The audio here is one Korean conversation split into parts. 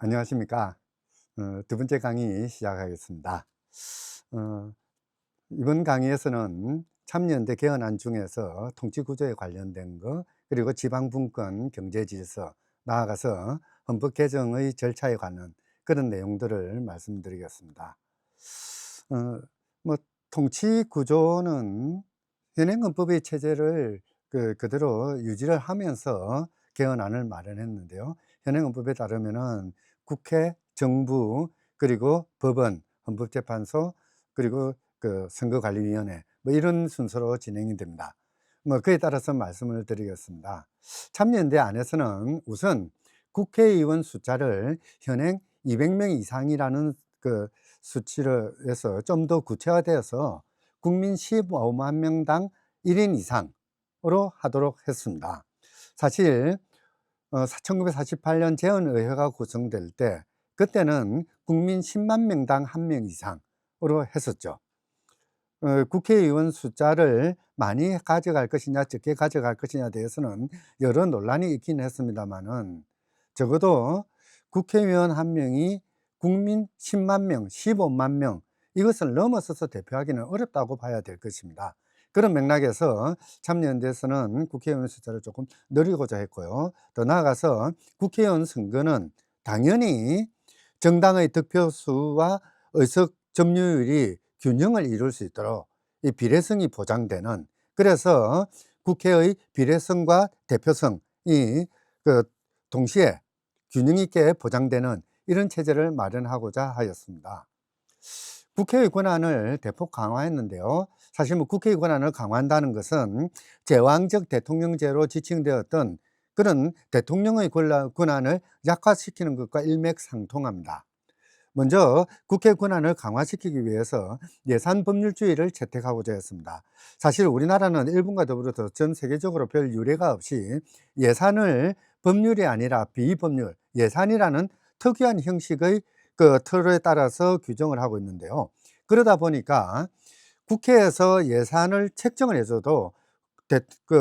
안녕하십니까. 두 번째 강의 시작하겠습니다. 어, 이번 강의에서는 참여연대 개헌안 중에서 통치구조에 관련된 거, 그리고 지방분권 경제질서, 나아가서 헌법 개정의 절차에 관한 그런 내용들을 말씀드리겠습니다. 어, 뭐 통치구조는 현행 헌법의 체제를 그대로 유지를 하면서 개헌안을 마련했는데요. 현행 헌법에 따르면은 국회, 정부, 그리고 법원, 헌법재판소, 그리고 선거관리위원회, 뭐 이런 순서로 진행이 됩니다. 뭐 그에 따라서 말씀을 드리겠습니다. 참여연대 안에서는 우선 국회의원 숫자를 현행 200명 이상이라는 수치를 해서 좀 더 구체화되어서 국민 15만 명당 1인 이상으로 하도록 했습니다. 사실 1948년 재헌의회가 구성될 때 그때는 국민 10만 명당 1명 이상으로 했었죠. 국회의원 숫자를 많이 가져갈 것이냐 적게 가져갈 것이냐에 대해서는 여러 논란이 있긴 했습니다만은, 적어도 국회의원 한 명이 국민 10만 명, 15만 명, 이것을 넘어서서 대표하기는 어렵다고 봐야 될 것입니다. 그런 맥락에서 참여연대에서는 국회의원 숫자를 조금 늘리고자 했고요. 더 나아가서 국회의원 선거는 당연히 정당의 득표수와 의석 점유율이 균형을 이룰 수 있도록 이 비례성이 보장되는, 그래서 국회의 비례성과 대표성이 동시에 균형 있게 보장되는 이런 체제를 마련하고자 하였습니다. 국회의 권한을 대폭 강화했는데요. 사실 뭐 국회의 권한을 강화한다는 것은 제왕적 대통령제로 지칭되었던 그런 대통령의 권한을 약화시키는 것과 일맥상통합니다. 먼저 국회 권한을 강화시키기 위해서 예산 법률주의를 채택하고자 했습니다. 사실 우리나라는 일본과 더불어서 전 세계적으로 별 유례가 없이 예산을 법률이 아니라 비법률, 예산이라는 특이한 형식의 틀에 따라서 규정을 하고 있는데요. 그러다 보니까 국회에서 예산을 책정을 해줘도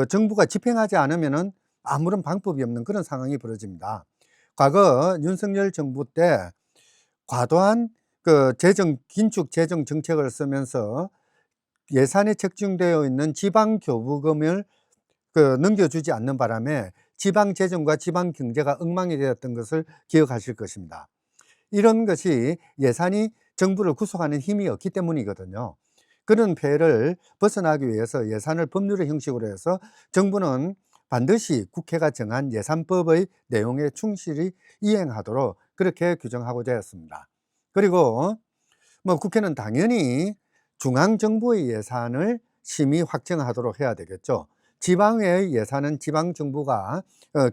정부가 집행하지 않으면은 아무런 방법이 없는 그런 상황이 벌어집니다. 과거 윤석열 정부 때 과도한 긴축 재정 정책을 쓰면서 예산에 책정되어 있는 지방교부금을 넘겨주지 않는 바람에 지방 재정과 지방 경제가 엉망이 되었던 것을 기억하실 것입니다. 이런 것이 예산이 정부를 구속하는 힘이 없기 때문이거든요. 그런 폐해를 벗어나기 위해서 예산을 법률의 형식으로 해서 정부는 반드시 국회가 정한 예산법의 내용에 충실히 이행하도록 그렇게 규정하고자 했습니다. 그리고 뭐 국회는 당연히 중앙정부의 예산을 심의 확정하도록 해야 되겠죠. 지방의 예산은 지방정부가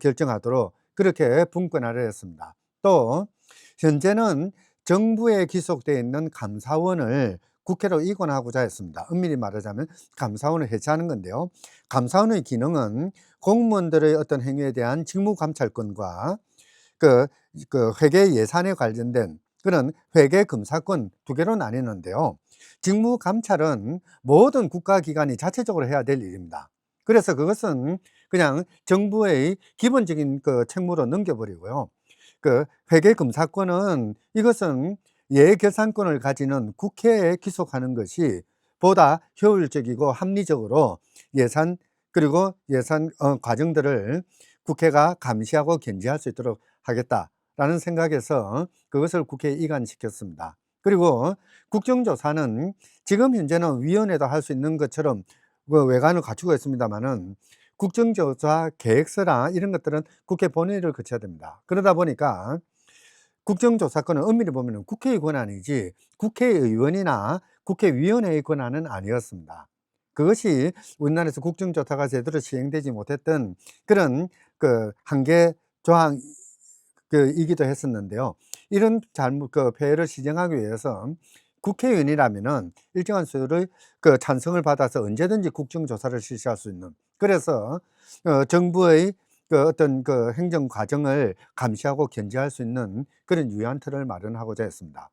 결정하도록 그렇게 분권화를 했습니다. 또 현재는 정부에 기속되어 있는 감사원을 국회로 이관하고자 했습니다. 엄밀히 말하자면 감사원을 해체하는 건데요. 감사원의 기능은 공무원들의 어떤 행위에 대한 직무감찰권과 그, 회계 예산에 관련된 그런 회계 검사권 두 개로 나뉘는데요. 직무감찰은 모든 국가기관이 자체적으로 해야 될 일입니다. 그래서 그것은 그냥 정부의 기본적인 책무로 넘겨버리고요. 회계 검사권은 이것은 예결산권을 가지는 국회에 기속하는 것이 보다 효율적이고 합리적으로 예산, 그리고 예산 과정들을 국회가 감시하고 견제할 수 있도록 하겠다라는 생각에서 그것을 국회에 이관시켰습니다. 그리고 국정조사는 지금 현재는 위원회도 할 수 있는 것처럼 외관을 갖추고 있습니다만은, 국정조사 계획서나 이런 것들은 국회 본회의를 거쳐야 됩니다. 그러다 보니까 국정조사권은 엄밀히 보면 국회의 권한이지 국회의원이나 국회위원회의 권한은 아니었습니다. 그것이 우리나라에서 국정조사가 제대로 시행되지 못했던 그런 한계 조항 이기도 했었는데요. 이런 폐해를 시정하기 위해서 국회의원이라면은 일정한 수의 찬성을 받아서 언제든지 국정조사를 실시할 수 있는, 그래서 정부의 어떤 행정 과정을 감시하고 견제할 수 있는 그런 유한 틀을 마련하고자 했습니다.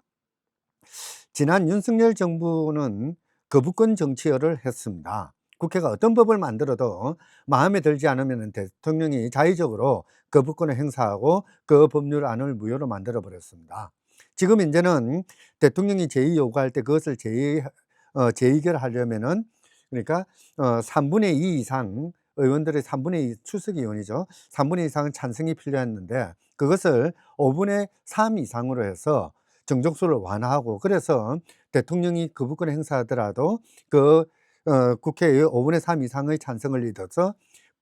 지난 윤석열 정부는 거부권 정치를 했습니다. 국회가 어떤 법을 만들어도 마음에 들지 않으면 대통령이 자의적으로 거부권을 행사하고 그 법률안을 무효로 만들어 버렸습니다. 지금 이제는 대통령이 제의 요구할 때 그것을 재의결하려면은, 그러니까 3분의 2 이상, 의원들의 3분의 2 출석의원이죠. 3분의 2 이상은 찬성이 필요했는데 그것을 5분의 3 이상으로 해서 정족수를 완화하고, 그래서 대통령이 거부권을 행사하더라도 그 국회의 5분의 3 이상의 찬성을 얻어서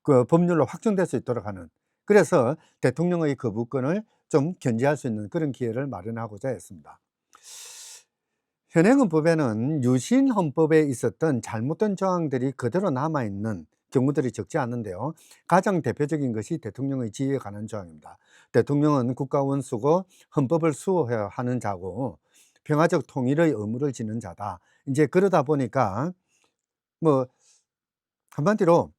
그 법률로 확정될 수 있도록 하는, 그래서 대통령의 거부권을 좀 견제할 수 있는 그런 기회를 마련하고자 했습니다. 현행헌 법에는 유신 헌법에 있었던 잘못된 조항들이 그대로 남아있는 경우들이 적지 않은데요. 가장 대표적인 것이 대통령의 지위에 관한 조항입니다. 대통령은 국가 원수고 헌법을 수호해야 하는 자고 평화적 통일의 의무를 지는 자다. 이제 그러다 보니까 뭐 한마디로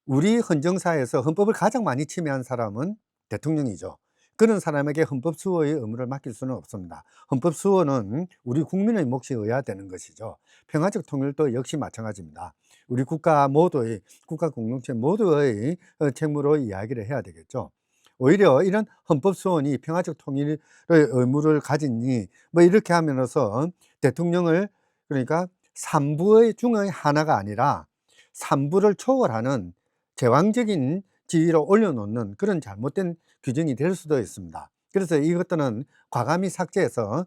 우리 헌정사에서 헌법을 가장 많이 침해한 사람은 대통령이죠. 그런 사람에게 헌법 수호의 의무를 맡길 수는 없습니다. 헌법 수호는 우리 국민의 몫이 어야 되는 것이죠. 평화적 통일도 역시 마찬가지입니다. 우리 국가 모두의, 국가 공동체 모두의 책무로 이야기를 해야 되겠죠. 오히려 이런 헌법 수호니 평화적 통일의 의무를 가지니 뭐 이렇게 하면서 대통령을, 그러니까 3부의 중의 하나가 아니라 3부를 초월하는 제왕적인 지위로 올려놓는 그런 잘못된 규정이 될 수도 있습니다. 그래서 이것들은 과감히 삭제해서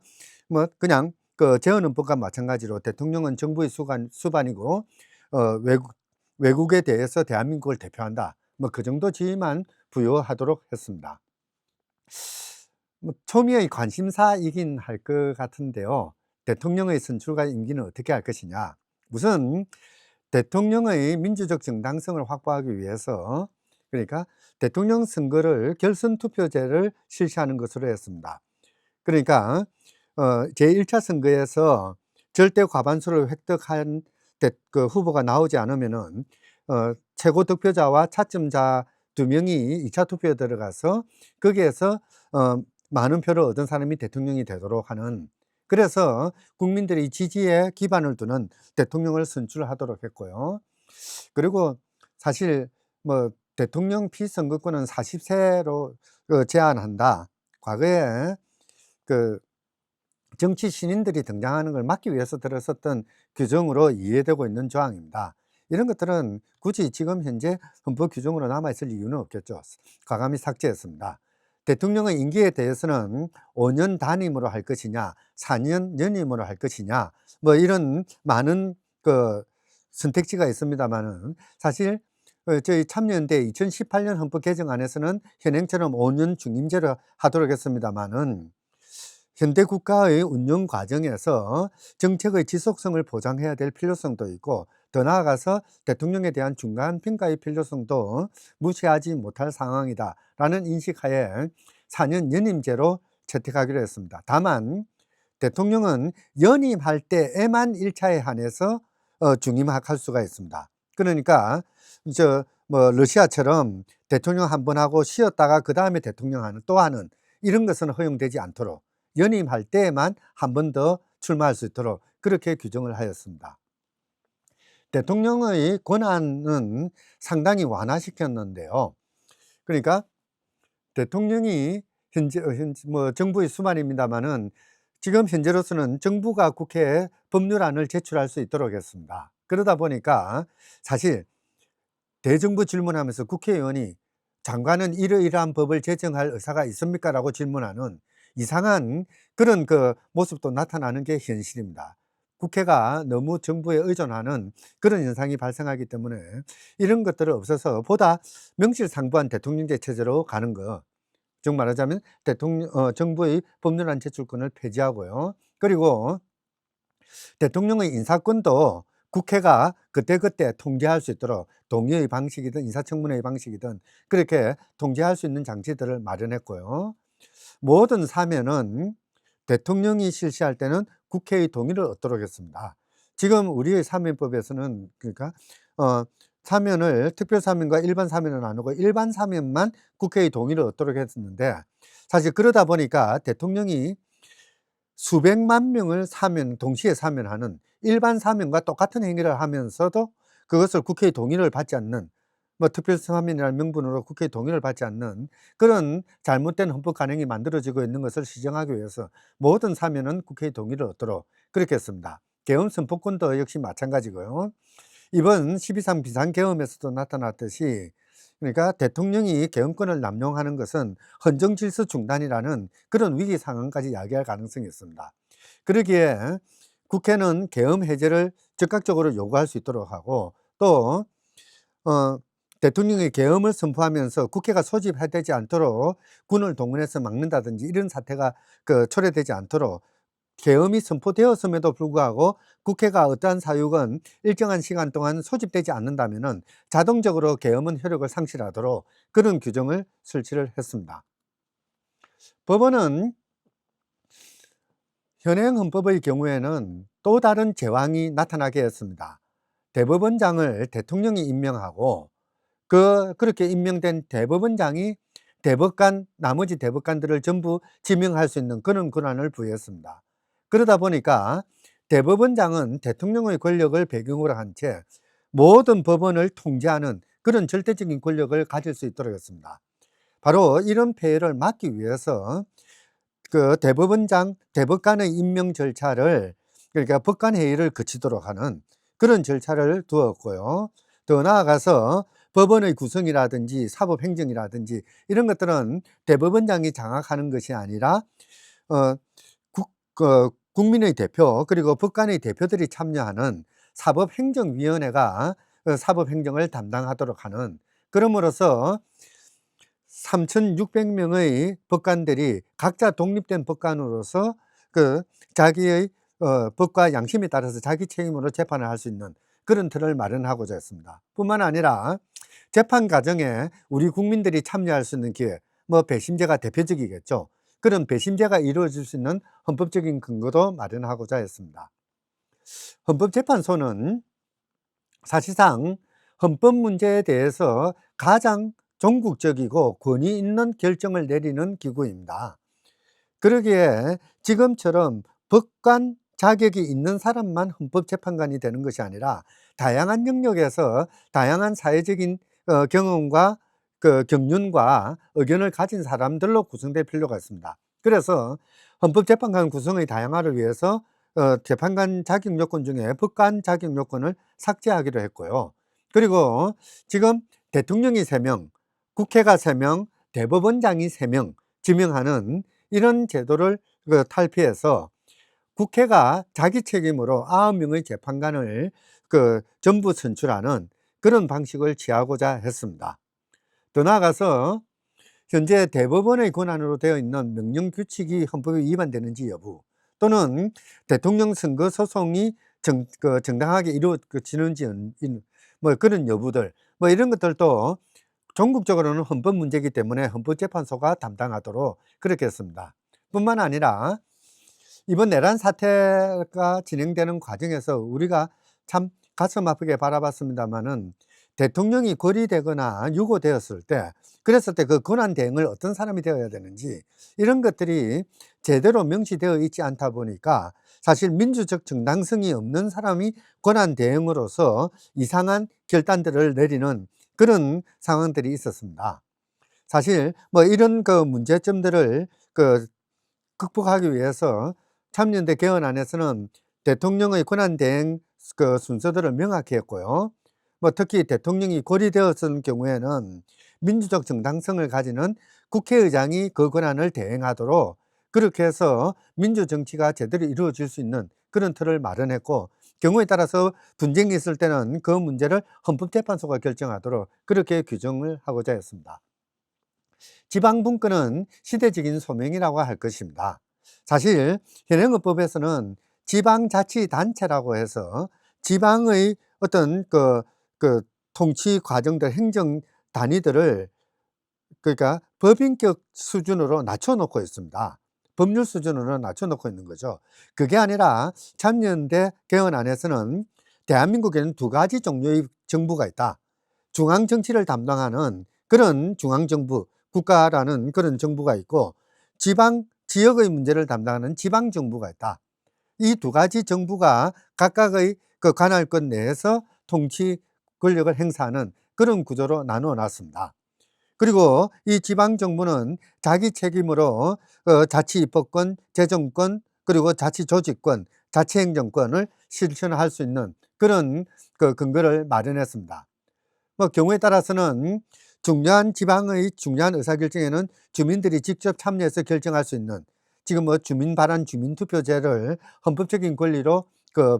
뭐 그냥 그 재헌헌법과 마찬가지로 대통령은 정부의 수반이고 외국에 대해서 대한민국을 대표한다, 뭐 그 정도 지위만 부여하도록 했습니다. 뭐 초미의 관심사이긴 할 것 같은데요. 대통령의 선출과 임기는 어떻게 할 것이냐. 우선 대통령의 민주적 정당성을 확보하기 위해서, 그러니까 대통령 선거를 결선 투표제를 실시하는 것으로 했습니다. 그러니까 제1차 선거에서 절대 과반수를 획득한 그 후보가 나오지 않으면은 최고 득표자와 차점자 2명이 2차 투표에 들어가서 거기에서 많은 표를 얻은 사람이 대통령이 되도록 하는, 그래서 국민들이 지지에 기반을 두는 대통령을 선출하도록 했고요. 그리고 사실 뭐 대통령 피선거권은 40세로 제한한다. 과거에 그 정치 신인들이 등장하는 걸 막기 위해서 들어섰던 규정으로 이해되고 있는 조항입니다. 이런 것들은 굳이 지금 현재 헌법 규정으로 남아있을 이유는 없겠죠. 과감히 삭제했습니다. 대통령의 임기에 대해서는 5년 단임으로 할 것이냐, 4년 연임으로 할 것이냐, 뭐 이런 많은 그 선택지가 있습니다만은, 사실 저희 참여연대 2018년 헌법 개정안에서는 현행처럼 5년 중임제를 하도록 했습니다만은, 현대 국가의 운영 과정에서 정책의 지속성을 보장해야 될 필요성도 있고, 더 나아가서 대통령에 대한 중간 평가의 필요성도 무시하지 못할 상황이다라는 인식하에 4년 연임제로 채택하기로 했습니다. 다만 대통령은 연임할 때에만 1차에 한해서 중임할 수가 있습니다. 그러니까 뭐 러시아처럼 대통령 한 번 하고 쉬었다가 그 다음에 대통령 또 하는 이런 것은 허용되지 않도록 연임할 때에만 한 번 더 출마할 수 있도록 그렇게 규정을 하였습니다. 대통령의 권한은 상당히 완화시켰는데요. 그러니까 대통령이 현재 뭐 정부의 수반입니다만은, 지금 현재로서는 정부가 국회에 법률안을 제출할 수 있도록 했습니다. 그러다 보니까 사실 대정부 질문하면서 국회의원이 장관은 이러이러한 법을 제정할 의사가 있습니까? 라고 질문하는 이상한 그런 그 모습도 나타나는 게 현실입니다. 국회가 너무 정부에 의존하는 그런 현상이 발생하기 때문에 이런 것들을 없어서 보다 명실상부한 대통령제 체제로 가는 거, 즉 말하자면 정부의 법률안 제출권을 폐지하고요. 그리고 대통령의 인사권도 국회가 그때그때 통제할 수 있도록 동의의 방식이든 인사청문회의 방식이든 그렇게 통제할 수 있는 장치들을 마련했고요. 모든 사면은 대통령이 실시할 때는 국회의 동의를 얻도록 했습니다. 지금 우리의 사면법에서는, 그러니까 사면을 특별 사면과 일반 사면을 나누고 일반 사면만 국회의 동의를 얻도록 했었는데, 사실 그러다 보니까 대통령이 수백만 명을 동시에 사면하는 일반 사면과 똑같은 행위를 하면서도 그것을 국회의 동의를 받지 않는, 뭐 특별사면이라는 명분으로 국회의 동의를 받지 않는 그런 잘못된 헌법 관행이 만들어지고 있는 것을 시정하기 위해서 모든 사면은 국회의 동의를 얻도록 그렇게 했습니다. 계엄 선포권도 역시 마찬가지고요. 이번 12.3 비상계엄에서도 나타났듯이, 그러니까 대통령이 계엄권을 남용하는 것은 헌정질서 중단이라는 그런 위기 상황까지 야기할 가능성이 있습니다. 그러기에 국회는 계엄 해제를 즉각적으로 요구할 수 있도록 하고, 또 대통령이 계엄을 선포하면서 국회가 소집되지 않도록 군을 동원해서 막는다든지 이런 사태가 초래되지 않도록, 계엄이 선포되었음에도 불구하고 국회가 어떠한 사유건 일정한 시간 동안 소집되지 않는다면은 자동적으로 계엄은 효력을 상실하도록 그런 규정을 설치를 했습니다. 법원은 현행 헌법의 경우에는 또 다른 제왕이 나타나게 했습니다. 대법원장을 대통령이 임명하고 그렇게 임명된 대법원장이 나머지 대법관들을 전부 지명할 수 있는 그런 권한을 부여했습니다. 그러다 보니까 대법원장은 대통령의 권력을 배경으로 한 채 모든 법원을 통제하는 그런 절대적인 권력을 가질 수 있도록 했습니다. 바로 이런 폐해를 막기 위해서 대법관의 임명 절차를, 그러니까 법관회의를 거치도록 하는 그런 절차를 두었고요. 더 나아가서 법원의 구성이라든지 사법행정이라든지 이런 것들은 대법원장이 장악하는 것이 아니라 어, 국민의 대표 그리고 법관의 대표들이 참여하는 사법행정위원회가 사법행정을 담당하도록 하는, 그럼으로써 3,600명의 법관들이 각자 독립된 법관으로서 자기의 법과 양심에 따라서 자기 책임으로 재판을 할 수 있는 그런 틀을 마련하고자 했습니다. 뿐만 아니라 재판 과정에 우리 국민들이 참여할 수 있는 기회, 뭐 배심제가 대표적이겠죠. 그런 배심제가 이루어질 수 있는 헌법적인 근거도 마련하고자 했습니다. 헌법재판소는 사실상 헌법 문제에 대해서 가장 종국적이고 권위 있는 결정을 내리는 기구입니다. 그러기에 지금처럼 법관 자격이 있는 사람만 헌법재판관이 되는 것이 아니라 다양한 영역에서 다양한 사회적인 경험과 경륜과 의견을 가진 사람들로 구성될 필요가 있습니다. 그래서 헌법재판관 구성의 다양화를 위해서 재판관 자격 요건 중에 법관 자격 요건을 삭제하기로 했고요. 그리고 지금 대통령이 3명, 국회가 3명, 대법원장이 3명 지명하는 이런 제도를 탈피해서 국회가 자기 책임으로 9명의 재판관을 전부 선출하는 그런 방식을 취하고자 했습니다. 더 나아가서 현재 대법원의 권한으로 되어 있는 명령규칙이 헌법에 위반되는지 여부, 또는 대통령 선거 소송이 정당하게 이루어지는지 뭐 그런 여부들, 뭐 이런 것들도 전국적으로는 헌법 문제이기 때문에 헌법재판소가 담당하도록 그렇게 했습니다. 뿐만 아니라 이번 내란 사태가 진행되는 과정에서 우리가 참 가슴 아프게 바라봤습니다마는, 대통령이 거리되거나 유고되었을 때, 그랬을 때 그 권한 대행을 어떤 사람이 되어야 되는지 이런 것들이 제대로 명시되어 있지 않다 보니까 사실 민주적 정당성이 없는 사람이 권한 대행으로서 이상한 결단들을 내리는 그런 상황들이 있었습니다. 사실 뭐 이런 문제점들을 극복하기 위해서 참여연대 개헌안에서는 대통령의 권한 대행 순서들을 명확히 했고요. 뭐 특히 대통령이 고리되었을 경우에는 민주적 정당성을 가지는 국회의장이 그 권한을 대행하도록 그렇게 해서 민주정치가 제대로 이루어질 수 있는 그런 틀을 마련했고, 경우에 따라서 분쟁이 있을 때는 그 문제를 헌법재판소가 결정하도록 그렇게 규정을 하고자 했습니다. 지방분권은 시대적인 소명이라고 할 것입니다. 사실 현행헌법에서는 지방자치단체라고 해서 지방의 어떤 통치 과정들, 행정 단위들을, 그러니까 법인격 수준으로 낮춰놓고 있습니다. 법률 수준으로 낮춰놓고 있는 거죠. 그게 아니라 참여연대 개헌안에서는 대한민국에는 2가지 종류의 정부가 있다. 중앙정치를 담당하는 그런 중앙정부, 국가라는 그런 정부가 있고, 지역의 문제를 담당하는 지방정부가 있다. 이 2가지 정부가 각각의 관할권 내에서 통치 권력을 행사하는 그런 구조로 나누어 놨습니다. 그리고 이 지방정부는 자기 책임으로 자치입법권, 재정권, 그리고 자치조직권, 자치행정권을 실천할 수 있는 그런 그 근거를 마련했습니다. 뭐 경우에 따라서는 중요한 지방의 중요한 의사결정에는 주민들이 직접 참여해서 결정할 수 있는, 지금 뭐 주민 반환 주민투표제를 헌법적인 권리로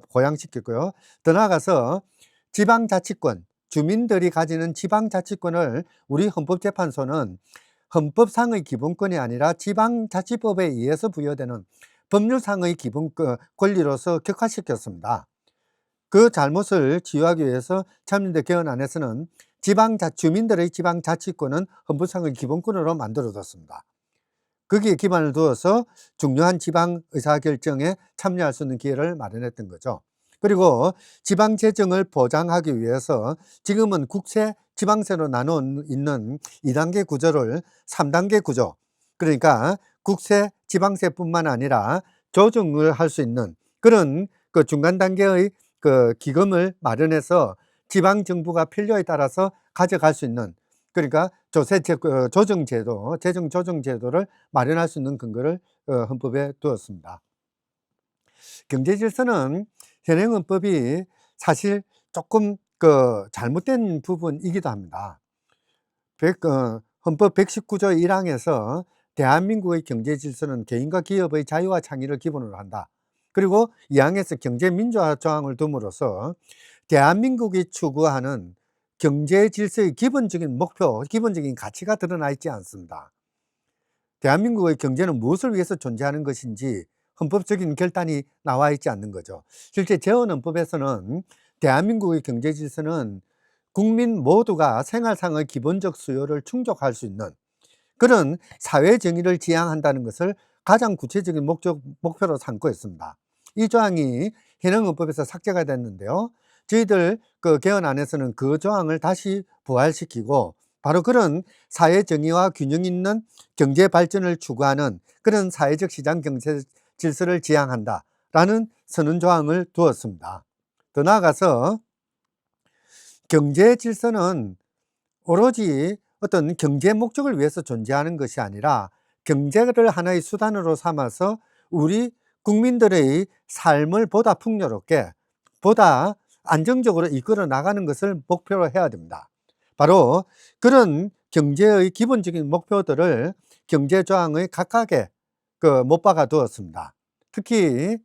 보양시켰고요. 더 나아가서 지방자치권, 주민들이 가지는 지방자치권을 우리 헌법재판소는 헌법상의 기본권이 아니라 지방자치법에 의해서 부여되는 법률상의 기본 권리로서 격화시켰습니다. 그 잘못을 치유하기 위해서 참여연대 개헌안에서는 주민들의 지방자치권은 헌법상의 기본권으로 만들어뒀습니다. 거기에 기반을 두어서 중요한 지방 의사결정에 참여할 수 있는 기회를 마련했던 거죠. 그리고 지방재정을 보장하기 위해서 지금은 국세, 지방세로 나눠 있는 2단계 구조를 3단계 구조, 그러니까 국세, 지방세뿐만 아니라 조정을 할 수 있는 그런 그 중간 단계의 그 기금을 마련해서 지방정부가 필요에 따라서 가져갈 수 있는, 그러니까 조정제도, 재정조정제도를 마련할 수 있는 근거를 헌법에 두었습니다. 경제질서는 현행 헌법이 사실 조금 잘못된 부분이기도 합니다. 헌법 119조 1항에서 대한민국의 경제질서는 개인과 기업의 자유와 창의를 기본으로 한다. 그리고 2항에서 경제민주화 조항을 둠으로써 대한민국이 추구하는 경제질서의 기본적인 목표, 기본적인 가치가 드러나 있지 않습니다. 대한민국의 경제는 무엇을 위해서 존재하는 것인지 헌법적인 결단이 나와 있지 않는 거죠. 실제 재헌헌법에서는 대한민국의 경제질서는 국민 모두가 생활상의 기본적 수요를 충족할 수 있는 그런 사회정의를 지향한다는 것을 가장 구체적인 목표로 삼고 있습니다. 이 조항이 현행헌법에서 삭제가 됐는데요. 저희들 개헌안에서는 그 조항을 다시 부활시키고 바로 그런 사회정의와 균형 있는 경제 발전을 추구하는 그런 사회적 시장 경제 질서를 지향한다라는 선언 조항을 두었습니다. 더 나아가서 경제 질서는 오로지 어떤 경제 목적을 위해서 존재하는 것이 아니라 경제를 하나의 수단으로 삼아서 우리 국민들의 삶을 보다 풍요롭게, 보다 안정적으로 이끌어 나가는 것을 목표로 해야 됩니다. 바로 그런 경제의 기본적인 목표들을 경제조항의 각각에 못 박아 두었습니다. 특히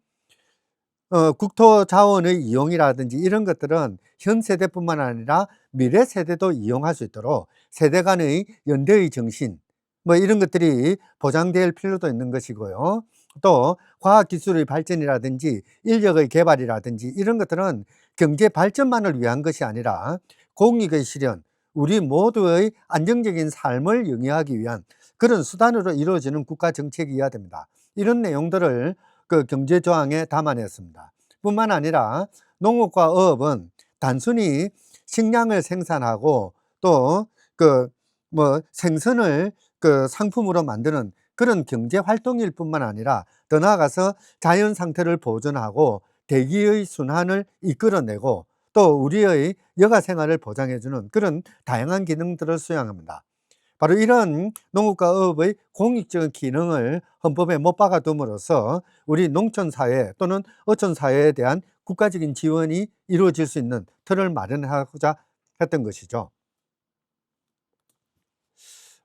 국토 자원의 이용이라든지 이런 것들은 현 세대뿐만 아니라 미래 세대도 이용할 수 있도록 세대 간의 연대의 정신, 뭐 이런 것들이 보장될 필요도 있는 것이고요. 또 과학기술의 발전이라든지 인력의 개발이라든지 이런 것들은 경제 발전만을 위한 것이 아니라 공익의 실현, 우리 모두의 안정적인 삶을 영위하기 위한 그런 수단으로 이루어지는 국가 정책이어야 됩니다. 이런 내용들을 경제조항에 담아냈습니다. 뿐만 아니라 농업과 어업은 단순히 식량을 생산하고 또 생선을 상품으로 만드는 그런 경제 활동일 뿐만 아니라 더 나아가서 자연 상태를 보존하고 대기의 순환을 이끌어내고 또 우리의 여가 생활을 보장해주는 그런 다양한 기능들을 수행합니다. 바로 이런 농업과 어업의 공익적인 기능을 헌법에 못 박아 둠으로써 우리 농촌사회 또는 어촌사회에 대한 국가적인 지원이 이루어질 수 있는 틀을 마련하고자 했던 것이죠.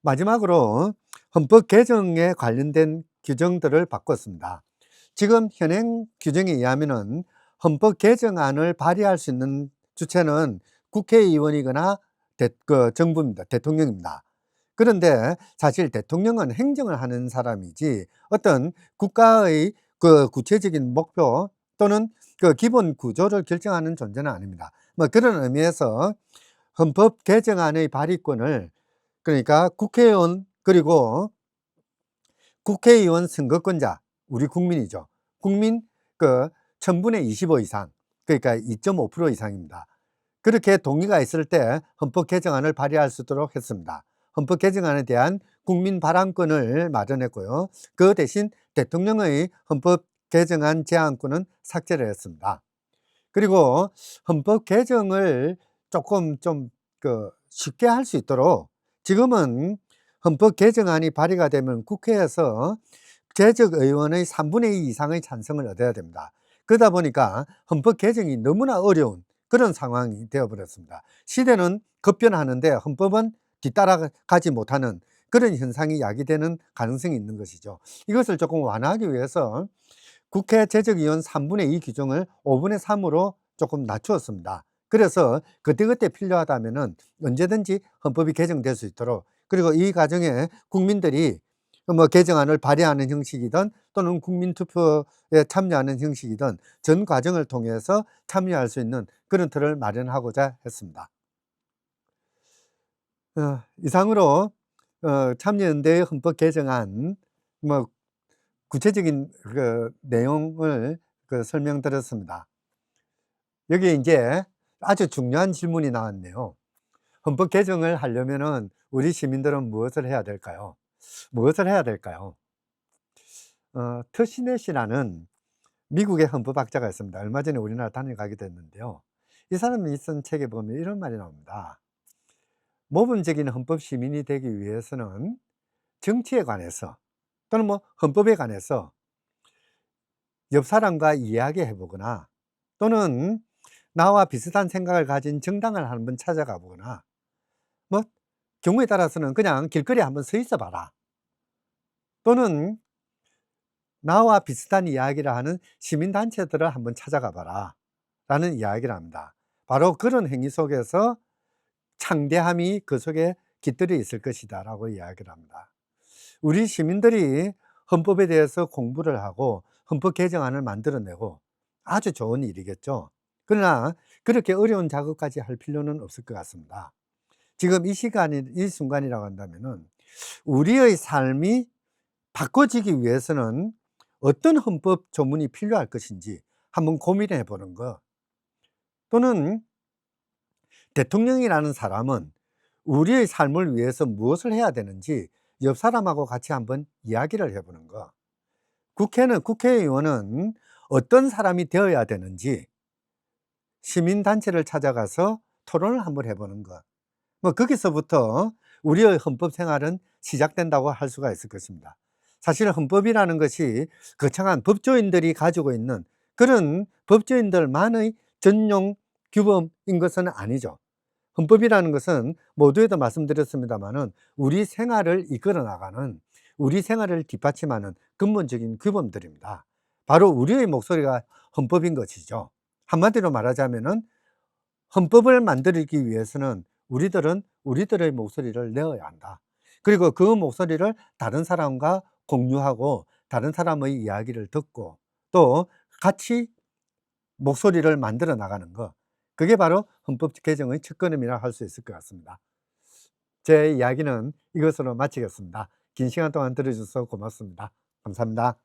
마지막으로 헌법 개정에 관련된 규정들을 바꿨습니다. 지금 현행 규정에 의하면은 헌법 개정안을 발의할 수 있는 주체는 국회의원이거나 정부입니다. 대통령입니다. 그런데 사실 대통령은 행정을 하는 사람이지 어떤 국가의 구체적인 목표 또는 기본 구조를 결정하는 존재는 아닙니다. 뭐 그런 의미에서 헌법 개정안의 발의권을, 그러니까 국회의원 그리고 국회의원 선거권자, 우리 국민이죠. 국민 1000분의 25 이상, 그러니까 2.5% 이상입니다. 그렇게 동의가 있을 때 헌법 개정안을 발의할 수 있도록 했습니다. 헌법 개정안에 대한 국민 발언권을 마련했고요. 그 대신 대통령의 헌법 개정안 제안권은 삭제를 했습니다. 그리고 헌법 개정을 조금 좀 쉽게 할 수 있도록 지금은 헌법 개정안이 발의가 되면 국회에서 재적 의원의 3분의 2 이상의 찬성을 얻어야 됩니다. 그러다 보니까 헌법 개정이 너무나 어려운 그런 상황이 되어 버렸습니다. 시대는 급변하는데 헌법은 뒤따라가지 못하는 그런 현상이 야기되는 가능성이 있는 것이죠. 이것을 조금 완화하기 위해서 국회 재적의원 3분의 2 규정을 5분의 3으로 조금 낮추었습니다. 그래서 그때그때 필요하다면은 언제든지 헌법이 개정될 수 있도록, 그리고 이 과정에 국민들이 개정안을 발의하는 형식이든 또는 국민투표에 참여하는 형식이든 전 과정을 통해서 참여할 수 있는 그런 틀을 마련하고자 했습니다. 이상으로 참여연대의 헌법 개정안 구체적인 내용을 설명드렸습니다. 여기에 이제 아주 중요한 질문이 나왔네요. 헌법 개정을 하려면은 우리 시민들은 무엇을 해야 될까요? 무엇을 해야 될까요? 트시넷이라는 미국의 헌법학자가 있습니다. 얼마 전에 우리나라 다녀가기도 했는데요. 이 사람이 쓴 책에 보면 이런 말이 나옵니다. 모범적인 헌법 시민이 되기 위해서는 정치에 관해서 또는 헌법에 관해서 옆 사람과 이야기해 보거나, 또는 나와 비슷한 생각을 가진 정당을 한번 찾아가 보거나, 경우에 따라서는 그냥 길거리에 한번 서 있어 봐라, 또는 나와 비슷한 이야기를 하는 시민단체들을 한번 찾아가 봐라 라는 이야기를 합니다. 바로 그런 행위 속에서 창대함이 그 속에 깃들여 있을 것이다 라고 이야기를 합니다. 우리 시민들이 헌법에 대해서 공부를 하고 헌법 개정안을 만들어내고 아주 좋은 일이겠죠. 그러나 그렇게 어려운 작업까지 할 필요는 없을 것 같습니다. 지금 이 시간이, 이 순간이라고 한다면은 우리의 삶이 바꿔지기 위해서는 어떤 헌법 조문이 필요할 것인지 한번 고민해 보는 것, 또는 대통령이라는 사람은 우리의 삶을 위해서 무엇을 해야 되는지 옆 사람하고 같이 한번 이야기를 해보는 것, 국회의원은 어떤 사람이 되어야 되는지 시민단체를 찾아가서 토론을 한번 해보는 것, 거기서부터 우리의 헌법 생활은 시작된다고 할 수가 있을 것입니다. 사실 헌법이라는 것이 거창한 법조인들이 가지고 있는 그런 법조인들만의 전용 규범인 것은 아니죠. 헌법이라는 것은 모두에도 말씀드렸습니다마는 우리 생활을 이끌어 나가는, 우리 생활을 뒷받침하는 근본적인 규범들입니다. 바로 우리의 목소리가 헌법인 것이죠. 한마디로 말하자면은 헌법을 만들기 위해서는 우리들은 우리들의 목소리를 내어야 한다. 그리고 그 목소리를 다른 사람과 공유하고 다른 사람의 이야기를 듣고 또 같이 목소리를 만들어 나가는 것, 그게 바로 헌법 개정의 첫걸음이라 할 수 있을 것 같습니다. 제 이야기는 이것으로 마치겠습니다. 긴 시간 동안 들어주셔서 고맙습니다. 감사합니다.